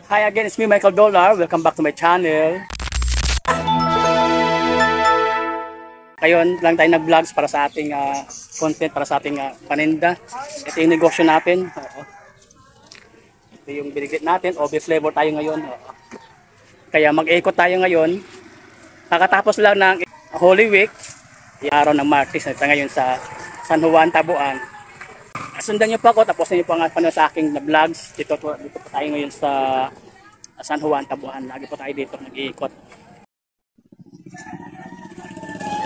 Hi again, it's me Michael Dollar. Welcome back to my channel. Ngayon lang tayo nag-vlogs para sa ating content, para sa ating paninda. Ito yung negosyo natin. Oo. Ito yung binigit natin. OB flavor tayo ngayon. Oo. Kaya mag-ikot tayo ngayon. Kakatapos lang ng Holy Week. Yung araw ng Martes. Ito ngayon sa San Juan, Tabuan. Sundan niyo po ako. Tapos niyo po ang panood sa aking vlogs. Dito po tayo ngayon sa San Juan, Tabuan. Lagi po tayo dito nag-iikot.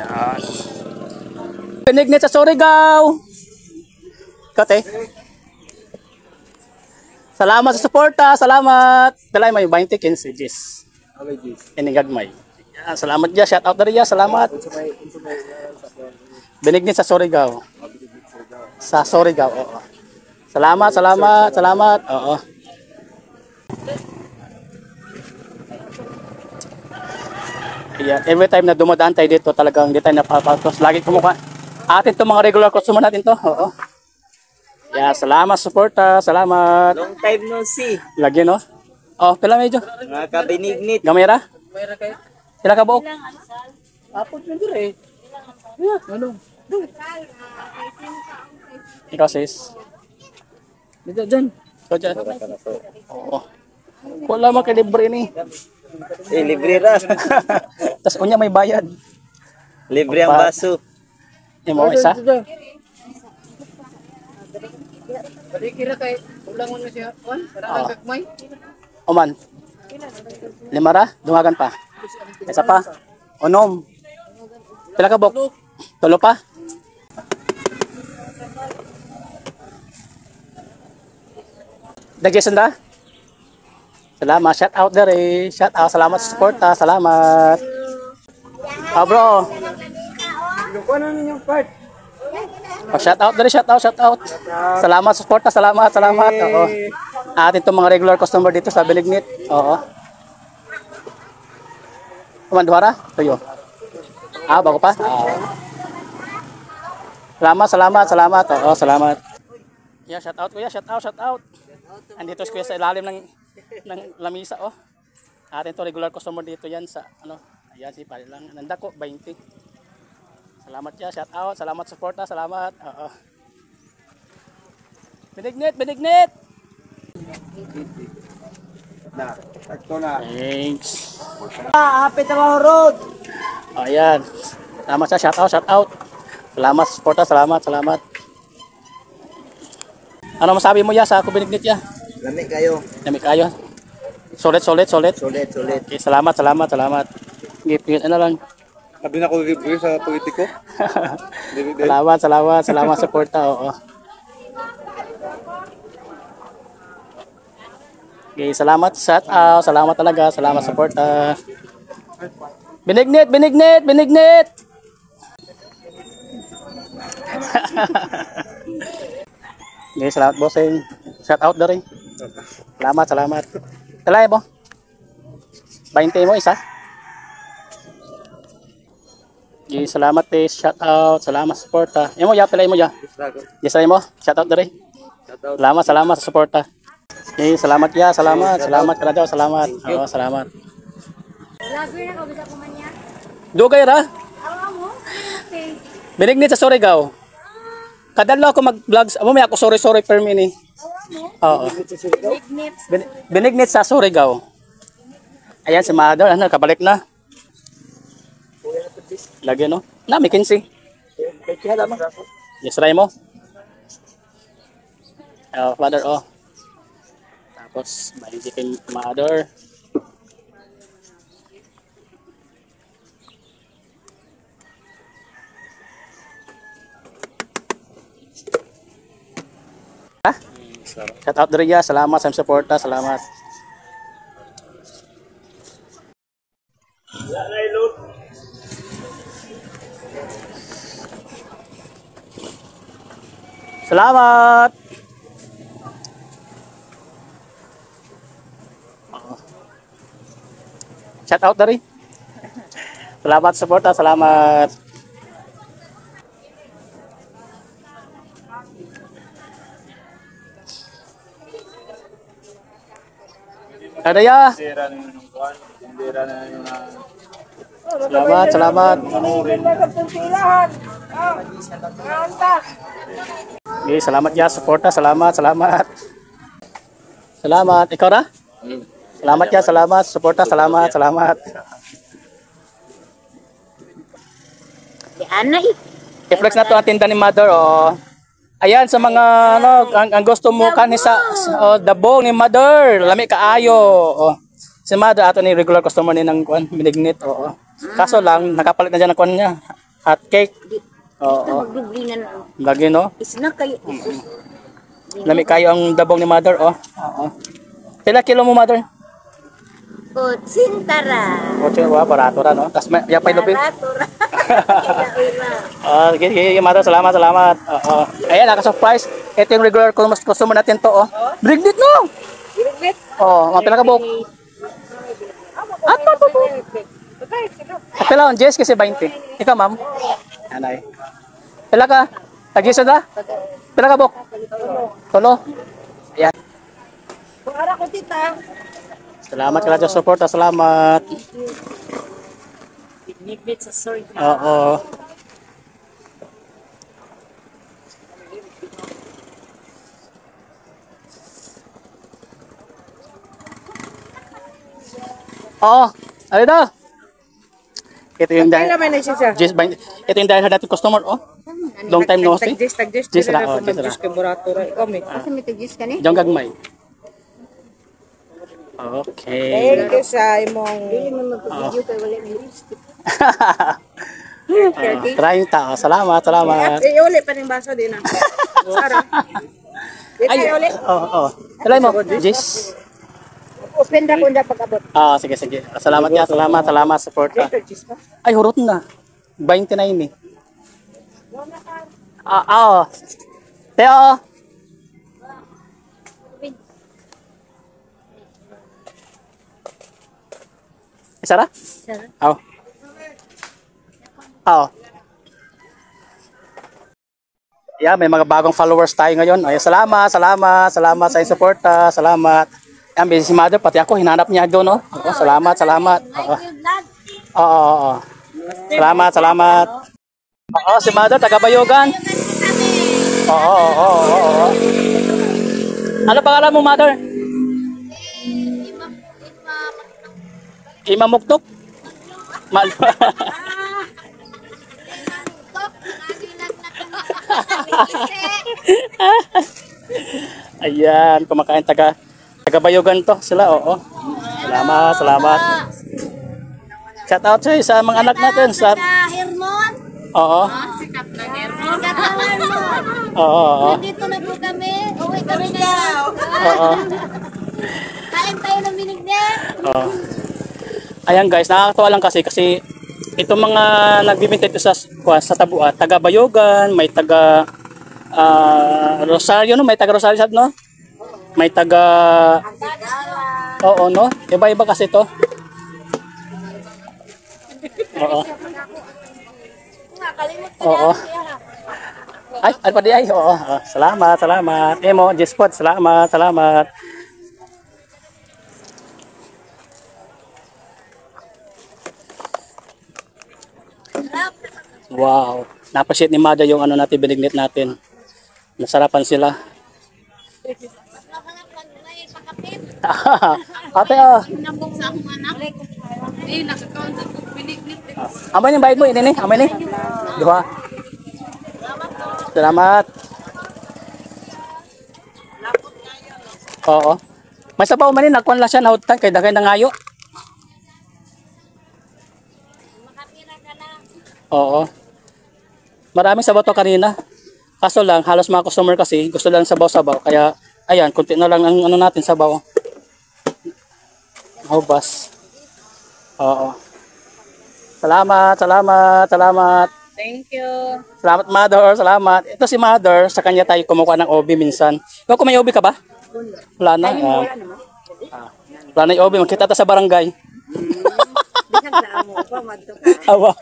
Yan. Pinignet sa Surigao. Kate. Salamat sa suporta. Salamat. Dalay may 20 15 Gis. Okay, Gis. Inigagmay. Yan, salamat dia. Shout out dari ya. Salamat. Binignet sa Surigao. Sa Surigao. Oo. Salamat, salamat, salamat. Oo. Yeah, every time na dumadaan tayo dito, talagang hindi tayo napapatos. Lagi kumukha. Atin to mga regular customer natin to. Oo. Yeah, salamat suporta, salamat. Long time no see. Lagi no. Oh, pila medyo. Mga kabinignit. Gamera? Mayra kayo. Pila ka buok? Apot na dire. Yeah, ano? Ikaw sis. Dito dyan. Ikaw dyan. Oo. Wala man kay libre ni. Libre ra. Tas unya may bayad. Libre ang baso. Imo isa? Pwede kira kay ulangon na siya, Juan, para ang gagmay. Oman. Limara, dungagan pa. Isa pa. Onom. Pila ka bok? Tulo pa. Dagyasan da? Salamat, shout out dere. Shout out, salamat sa suporta, salamat. Ah bro. Kuha na ninyong part. Oh, shout out dere, shout out, shout out. Salamat sa suporta, salamat, salamat. Oo. Atin itong mga regular customer dito sa Benignit. Oo. Kumanduhara? Tuyo. Ah, bago pa? Salamat, salamat, salamat. Oo, salamat. Yeah, shout out kuya, shout out, shout out. Andito si kuya sa ilalim ng lamisa, oh. Atin to regular customer dito yan sa, ano, ayan si pala lang. Nanda ko, 20. Salamat ya, shout out, salamat suporta, salamat. Oo. Benignit, Benignit! Na, sakto na. Thanks. Hapit na mahurot. Ayan. Salamat sa shout out, shout out. Salamat sa suporta, salamat, salamat. Ano masabi mo ya sa ako Benignit ya? Lami kayo. Dami kayo. Solid, solid, solid. Sulit, sulit. Okay, salamat, salamat, salamat. Gipit ano lang. Sabi na ko libre sa politiko. Salamat, salamat, salamat sa suporta. Oo. Okay, salamat shout out, salamat talaga, salamat sa suporta. Benignit, Benignit, Benignit. Okay, salamat bossing. Shout out dari. Salamat, salamat. Talay mo. 20 mo isa. Okay, salamat shout out, salamat sa suporta. Imo ya, pala mo ya. Yes, mo. Shout out dari. Salamat, salamat sa suporta. Okay, salamat ya, salamat, salamat ka na daw, salamat. Oo, salamat. Vlogger na ko bisa ko man niya. Dugay ra. Awa mo? Okay. Benignit sa Surigao. Kadalo ako mag-vlogs. Amo may ako sorry per mini. Awa mo? Oo. Benignit. Benignit sa Surigao. Ayan si Mother, ano, kabalik na. Lagi no. Na, may 15. Kaya lamang. Yes, try mo. Oh, Father, oh. Tapos, may chicken Mother. Ha? Shout out dari ya, salamat sa suporta, salamat. Salamat. Shout out dari. Salamat suporta, salamat. Adaya. Salamat, salamat. Okay, salamat ya, suporta, salamat, salamat. Salamat, ikaw ra? Salamat ya, salamat, suporta, salamat, salamat. Si Anay. I-flex na to ang tinda ni Mother, oh. Ayan, sa mga, ano, ang gusto mo kanin sa dabong ni Mother, lami kaayo, oh. Si Mother, ato ni regular customer ni ng kuan, binignit, oo. Kaso lang, nakapalit na dyan ang kuan niya, hot cake. Oo. Magdubli na lang. Lagi, no? Isna kayo. Lami kayo ang dabong ni Mother, oh. Oo. Pila kilo mo, Mother? O, sintara. Ocho, barato ra, no? Tas may yapay lupi. Baratura. Sige, sige, Mother, salamat, salamat. Oo. Ayan, naka-surprise. Ito yung regular customer natin to, oh. Binignit, no? Binignit? Oo, mga pila ka buhok. Ato. Pila on, Jess, kasi 20. Ikaw, ma'am? Anay. Pila ka? Tag-isa da? Pila ka buhok? Tulo. Ayan. Para ko, tita. Salamat ka sa support. Salamat. Binignit sa sorry. Oo. Oo. Ano daw? Ito yung dahil. Jess, ito yung dahil natin customer, oh. Long time no see. Jess ra, oh, Jess ra. Kasi may tagis ka ni? Diyan gagmay. Okay. Thank you sa imong Hindi mo magpapidyo kay wala may lipstick. Trying tao. Salamat, salamat. uli pa ning baso din ah. Sara. Ay, oo. Talay mo, Jess. Open ra kung pag-abot. Sige, sige. Salamat ya, salamat, salamat, support ka. Ay, hurot na. 29 eh. Teo. Isara? Sara. Yeah, may mga bagong followers tayo ngayon. Ay, salamat sa suporta. Salamat. Yan, busy si Mother, pati ako, hinanap niya doon, no? Oo, salamat. Oo. Salamat. Oo, si Mother, taga-Bayogan. Oo. Ano pangalan mo, Mother? Imamuktok? Ayan, kumakain taga-Bayogan to sila, oo. Salamat. Shout out sa mga anak natin sa Hermon. Oo. Sikat na Hermon. Oo. Dito na po kami. Uwi kami na. Oo. Kain tayo ng binignit. Oo. Ayan guys, nakakatuwa lang kasi itong mga nagbibenta ito sa tabuan, taga Bayogan, may taga Rosario, no? May taga Rosario, no? May taga Oo, no? Iba-iba kasi ito. Oo. Oo. Ay, pa di ay. Oo. Salamat. Emo, Jespot, salamat. Wow. Napashit ni Mada yung ano natin, binignit natin. Nasarapan sila. Ate, amay yung bayad mo, ini ni? Amay ni? Duha. Salamat. Oo. May sabaw man ni, nagkuhan lang siya, nahutan, kay dagay na ngayo. Oo. Maraming sabaw to kanina. Kaso lang, halos mga customer kasi, gusto lang sabaw-sabaw. Kaya, ayan, kunti na lang ang ano natin sabaw. Hubas. Oo. Salamat. Thank you. Salamat, Mother. Salamat. Ito si Mother, sa kanya tayo kumukuha ng OB minsan. Ikaw, kung may OB ka ba? Wala na. Wala na yung OB. Magkita ta sa barangay. Awa.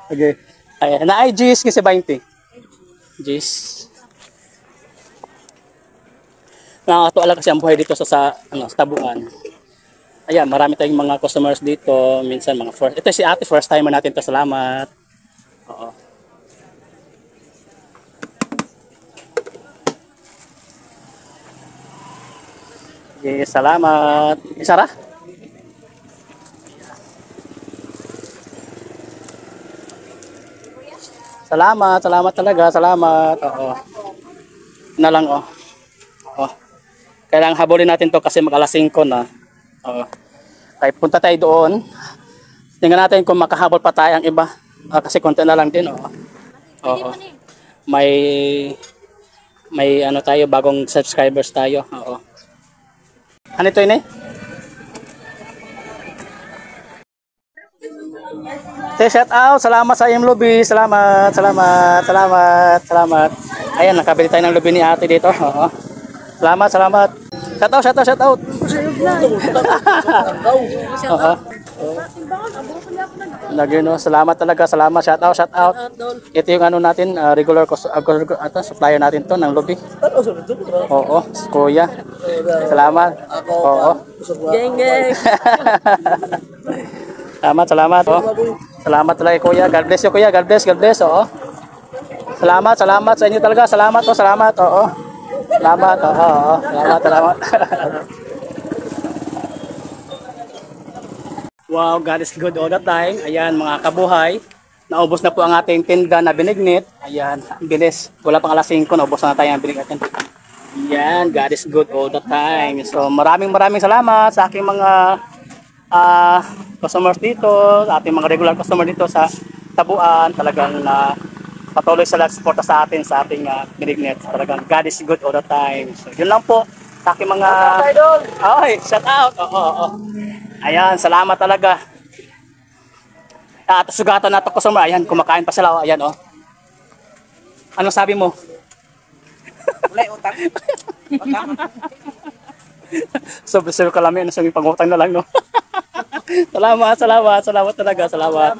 Okay. Ayan. Na ay G's kasi 20. G's. Nakakatuwa lang kasi ang buhay dito sa tabuan. Ayan, marami tayong mga customers dito. Minsan mga first. Ito si ate, first timer natin to. Salamat. Oo. Yes, salamat. Isara? Salamat, salamat talaga, salamat. Oo. Na lang, oh. Oo. Kailangan habulin natin to kasi mag-alas 5 na. Oo. Kaya punta tayo doon. Tingnan natin kung makahabol pa tayo ang iba. Kasi konti na lang din, oo. Oo. May ano tayo, bagong subscribers tayo. Oo. Ano ito yun eh? Say shout out, salamat sa iyong lobby. Salamat, salamat, salamat, salamat. Ayan, nakabili tayo ng lobby ni ate dito. Oo. Salamat, salamat. Shout out, shout out, shout out. Oo. Nagino, salamat talaga, salamat, shout out, shout out. Ito yung ano natin, regular supplier natin to ng lobby. Oo, si Kuya. Salamat. Oo. Geng, geng. Salamat, salamat. Oh. Salamat talaga Kuya. God bless you Kuya. God bless, God bless. Oo. Salamat, salamat sa inyo talaga. Salamat, oh, salamat. Oo. Salamat, oo. Oo. Salamat, salamat. Wow, God is good all the time. Ayan, mga kabuhay. Naubos na po ang ating tinda na binignit. Ayan, ang bilis. Wala pang alas 5, naubos na tayo ang binignit. Ayan, God is good all the time. So, maraming salamat sa aking mga customers dito, ating mga regular customer dito sa Tabuan. Talagang patuloy sila suporta sa atin sa ating binignet. Talagang God is good all the time. So, yun lang po sa aking mga ay, shout out. Oo. Ayan, salamat talaga. At sugatan na ito customer. Ayan, kumakain pa sila. Ayan, oh. Ano sabi mo? Wala utang. Sobrang ka lang yan. Pag-utang na lang, no? Salamat talaga. Salamat.